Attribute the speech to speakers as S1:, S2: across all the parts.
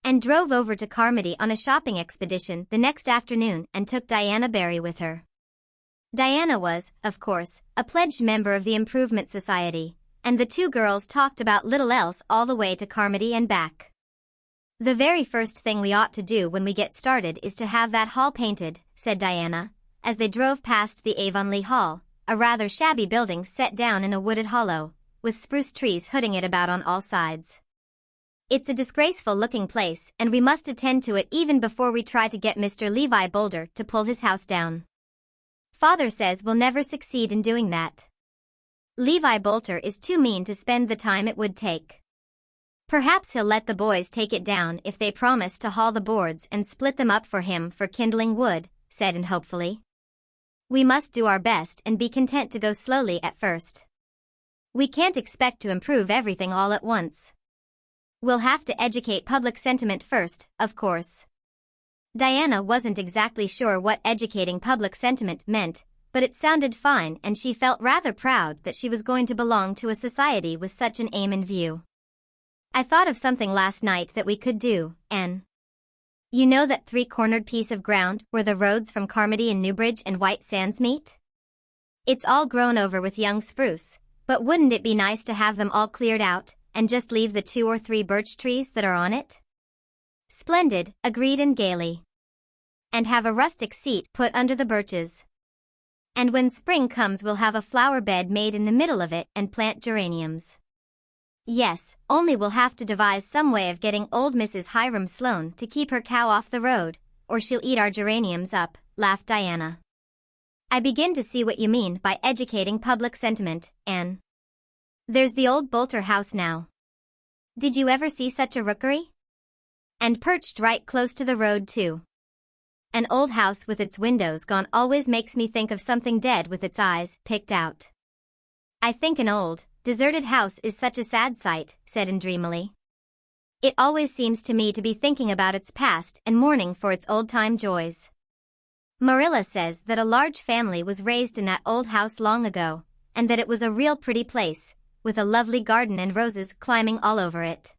S1: and drove over to Carmody on a shopping expedition the next afternoon and took Diana Barry with her. Diana was, of course, a pledged member of the Improvement Society, and the two girls talked about little else all the way to Carmody and back. "The very first thing we ought to do when we get started is to have that hall painted," said Diana, as they drove past the Avonlea Hall, a rather shabby building set down in a wooded hollow, with spruce trees hooding it about on all sides. "It's a disgraceful-looking place, and we must attend to it even before we try to get Mr. Levi Boulder to pull his house down. Father says we'll never succeed in doing that. Levi Boulter is too mean to spend the time it would take. Perhaps he'll let the boys take it down if they promise to haul the boards and split them up for him for kindling wood," said Anne hopefully. "We must do our best and be content to go slowly at first. We can't expect to improve everything all at once. We'll have to educate public sentiment first, of course." Diana wasn't exactly sure what educating public sentiment meant, but it sounded fine and she felt rather proud that she was going to belong to a society with such an aim in view. "I thought of something last night that we could do, Anne. You know that three-cornered piece of ground where the roads from Carmody and Newbridge and White Sands meet? It's all grown over with young spruce, but wouldn't it be nice to have them all cleared out and just leave the 2 or 3 birch trees that are on it?" "Splendid," agreed Anne gaily. "And have a rustic seat put under the birches. And when spring comes we'll have a flower bed made in the middle of it and plant geraniums." "Yes, only we'll have to devise some way of getting old Mrs. Hiram Sloane to keep her cow off the road, or she'll eat our geraniums up," laughed Diana. "I begin to see what you mean by educating public sentiment, Anne. There's the old Boulter house now. Did you ever see such a rookery? And perched right close to the road too. An old house with its windows gone always makes me think of something dead with its eyes picked out. I think an old, deserted house is such a sad sight," said Anne dreamily. "It always seems to me to be thinking about its past and mourning for its old-time joys. Marilla says that a large family was raised in that old house long ago, and that it was a real pretty place, with a lovely garden and roses climbing all over it.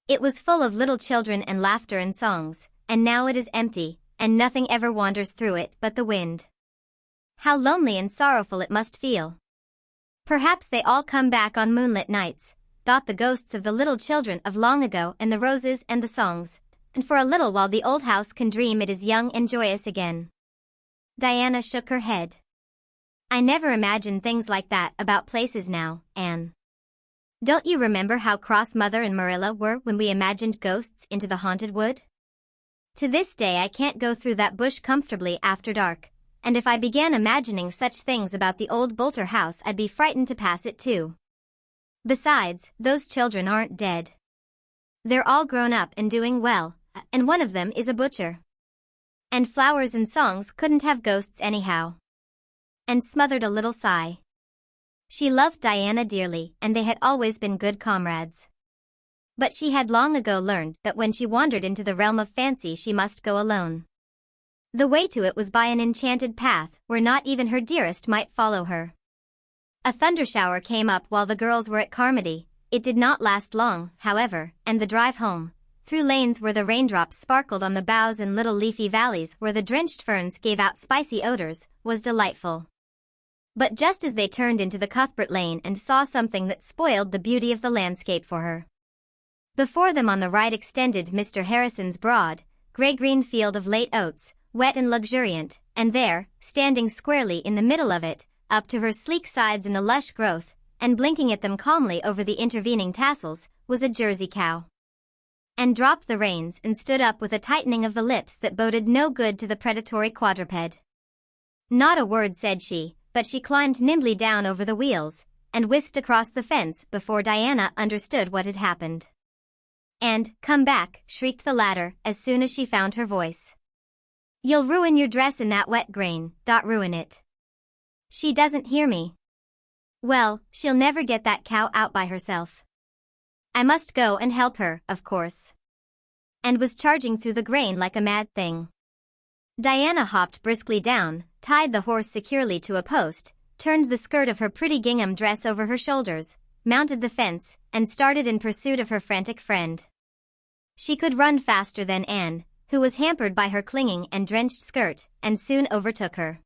S1: It was full of little children and laughter and songs, and now it is empty, and nothing ever wanders through it but the wind. How lonely and sorrowful it must feel. Perhaps they all come back on moonlit nights, thought the ghosts of the little children of long ago and the roses and the songs, and for a little while the old house can dream it is young and joyous again." Diana shook her head. "I never imagined things like that about places now, Anne. Don't you remember how cross Mother and Marilla were when we imagined ghosts into the haunted wood? To this day I can't go through that bush comfortably after dark, and if I began imagining such things about the old Boulter house I'd be frightened to pass it too. Besides, those children aren't dead. They're all grown up and doing well, and one of them is a butcher. And flowers and songs couldn't have ghosts anyhow." And smothered a little sigh. She loved Diana dearly and they had always been good comrades. But she had long ago learned that when she wandered into the realm of fancy she must go alone. The way to it was by an enchanted path where not even her dearest might follow her. A thundershower came up while the girls were at Carmody. It did not last long, however, and the drive home, through lanes where the raindrops sparkled on the boughs and little leafy valleys where the drenched ferns gave out spicy odors, was delightful. But just as they turned into the Cuthbert Lane and saw something that spoiled the beauty of the landscape for her. Before them on the right extended Mr. Harrison's broad, gray-green field of late oats, wet and luxuriant, and there, standing squarely in the middle of it, up to her sleek sides in the lush growth, and blinking at them calmly over the intervening tassels, was a Jersey cow. And dropped the reins and stood up with a tightening of the lips that boded no good to the predatory quadruped. Not a word said she, but she climbed nimbly down over the wheels, and whisked across the fence before Diana understood what had happened. And, "Come back," shrieked the latter as soon as she found her voice. "You'll ruin your dress in that wet grain, ruin it." "She doesn't hear me." "Well, she'll never get that cow out by herself. I must go and help her, of course." And was charging through the grain like a mad thing. Diana hopped briskly down, tied the horse securely to a post, turned the skirt of her pretty gingham dress over her shoulders, mounted the fence, and started in pursuit of her frantic friend. She could run faster than Anne, who was hampered by her clinging and drenched skirt, and soon overtook her.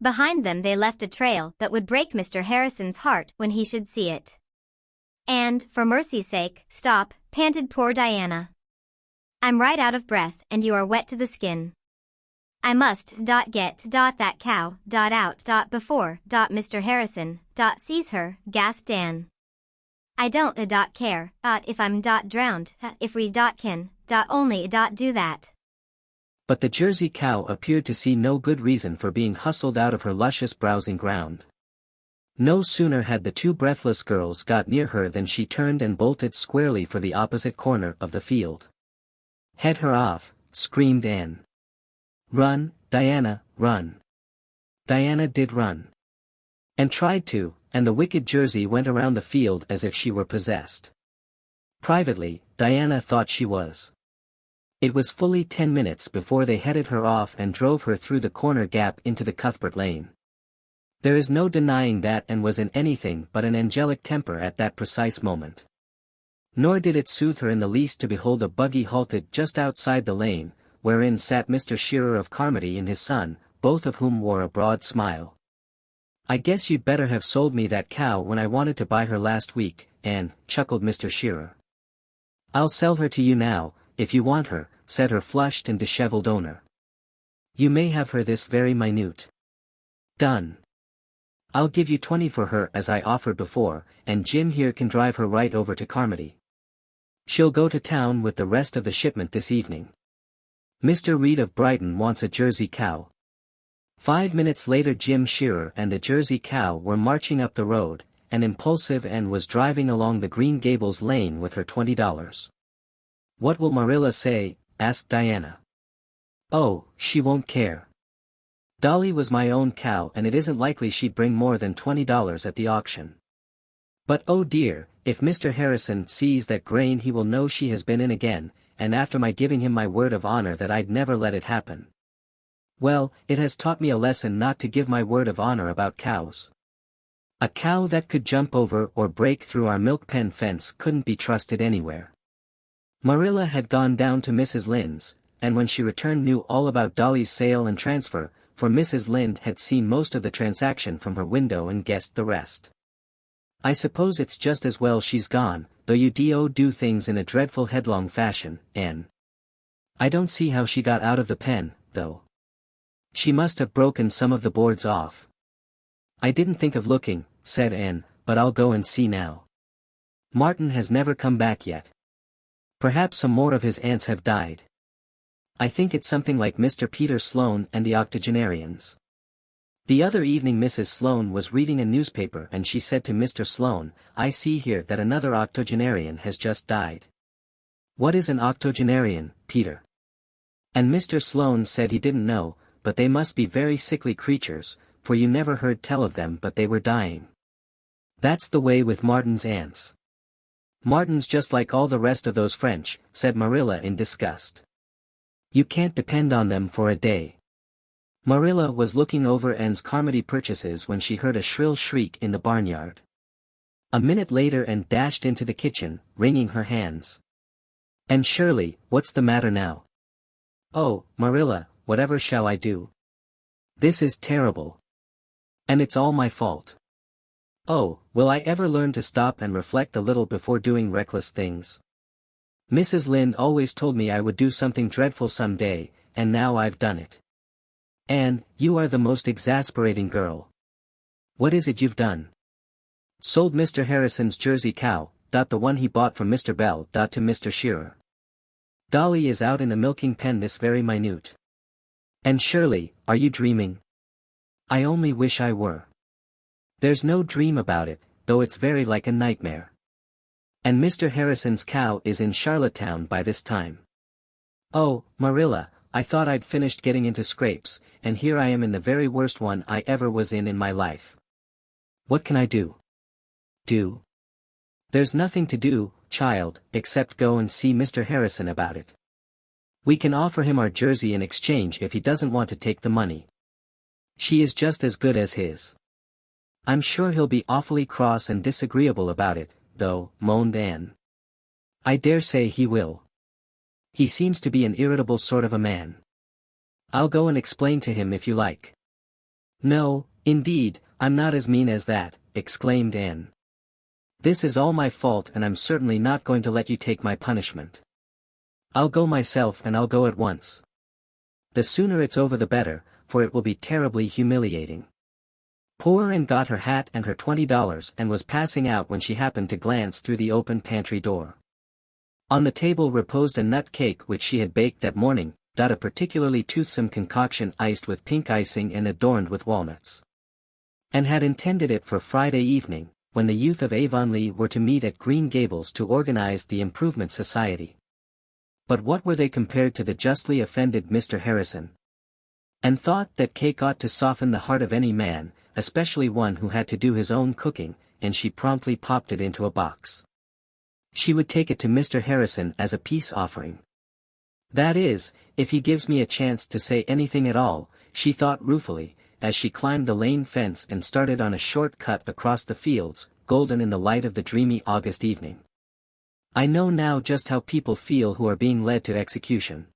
S1: Behind them they left a trail that would break Mr. Harrison's heart when he should see it. "And, for mercy's sake, stop," panted poor Diana. "I'm right out of breath and you are wet to the skin. I must get that cow out before Mr. Harrison sees her," gasped Anne. "I don't care if I'm drowned, if we can only do that."
S2: But the Jersey cow appeared to see no good reason for being hustled out of her luscious browsing ground. No sooner had the two breathless girls got near her than she turned and bolted squarely for the opposite corner of the field. "Head her off," screamed Anne. "Run, Diana, run." Diana did run. And tried to, and the wicked Jersey went around the field as if she were possessed. Privately, Diana thought she was. It was fully 10 minutes before they headed her off and drove her through the corner gap into the Cuthbert lane. There is no denying that Anne was in anything but an angelic temper at that precise moment. Nor did it soothe her in the least to behold a buggy halted just outside the lane, wherein sat Mr. Shearer of Carmody and his son, both of whom wore a broad smile. "I guess you'd better have sold me that cow when I wanted to buy her last week, Anne," chuckled Mr. Shearer. "I'll sell her to you now, if you want her," said her flushed and disheveled owner. "You may have her this very minute." "Done. I'll give you 20 for her as I offered before, and Jim here can drive her right over to Carmody. She'll go to town with the rest of the shipment this evening. Mr. Reed of Brighton wants a Jersey cow." 5 minutes later Jim Shearer and the Jersey cow were marching up the road, and impulsive Anne was driving along the Green Gables lane with her $20. "What will Marilla say?" asked Diana. "Oh, she won't care. Dolly was my own cow and it isn't likely she'd bring more than $20 at the auction. But oh dear, if Mr. Harrison sees that grain he will know she has been in again, and after my giving him my word of honor that I'd never let it happen. Well, it has taught me a lesson not to give my word of honor about cows. A cow that could jump over or break through our milk pen fence couldn't be trusted anywhere." Marilla had gone down to Mrs. Lynde's, and when she returned knew all about Dolly's sale and transfer, for Mrs. Lynde had seen most of the transaction from her window and guessed the rest. "I suppose it's just as well she's gone, though you do things in a dreadful headlong fashion, Anne. I don't see how she got out of the pen, though. She must have broken some of the boards off." "I didn't think of looking," said Anne, "but I'll go and see now. Martin has never come back yet. Perhaps some more of his aunts have died. I think it's something like Mr. Peter Sloane and the octogenarians." The other evening Mrs. Sloane was reading a newspaper and she said to Mr. Sloane, "I see here that another octogenarian has just died." "What is an octogenarian, Peter?" And Mr. Sloane said he didn't know, but they must be very sickly creatures, for you never heard tell of them but they were dying. "That's the way with Martin's aunts." "Martin's just like all the rest of those French," said Marilla in disgust. "You can't depend on them for a day." Marilla was looking over Anne's Carmody purchases when she heard a shrill shriek in the barnyard. A minute later Anne dashed into the kitchen, wringing her hands. "And Shirley, what's the matter now?" "Oh, Marilla, whatever shall I do? This is terrible. And it's all my fault. Oh, will I ever learn to stop and reflect a little before doing reckless things? Mrs. Lynde always told me I would do something dreadful some day, and now I've done it. Anne, you are the most exasperating girl. What is it you've done?" "Sold Mr. Harrison's Jersey cow, the one he bought from Mr. Bell, to Mr. Shearer. Dolly is out in the milking pen this very minute. And Shirley, are you dreaming?" "I only wish I were. There's no dream about it, though it's very like a nightmare. And Mr. Harrison's cow is in Charlottetown by this time. Oh, Marilla, I thought I'd finished getting into scrapes, and here I am in the very worst one I ever was in my life. What can I do?" "Do? There's nothing to do, child, except go and see Mr. Harrison about it. We can offer him our Jersey in exchange if he doesn't want to take the money. She is just as good as his." "I'm sure he'll be awfully cross and disagreeable about it, though," moaned Anne. "I dare say he will. He seems to be an irritable sort of a man. I'll go and explain to him if you like. No, indeed, I'm not as mean as that, exclaimed Anne. This is all my fault and I'm certainly not going to let you take my punishment. I'll go myself and I'll go at once. The sooner it's over the better, for it will be terribly humiliating. Poor Anne got her hat and her $20 and was passing out when she happened to glance through the open pantry door. On the table reposed a nut cake which she had baked that morning, a particularly toothsome concoction iced with pink icing and adorned with walnuts. And had intended it for Friday evening, when the youth of Avonlea were to meet at Green Gables to organize the Improvement Society. But what were they compared to the justly offended Mr. Harrison? And thought that cake ought to soften the heart of any man, especially one who had to do his own cooking, and she promptly popped it into a box. She would take it to Mr. Harrison as a peace offering. That is, if he gives me a chance to say anything at all, she thought ruefully, as she climbed the lane fence and started on a short cut across the fields, golden in the light of the dreamy August evening. I know now just how people feel who are being led to execution.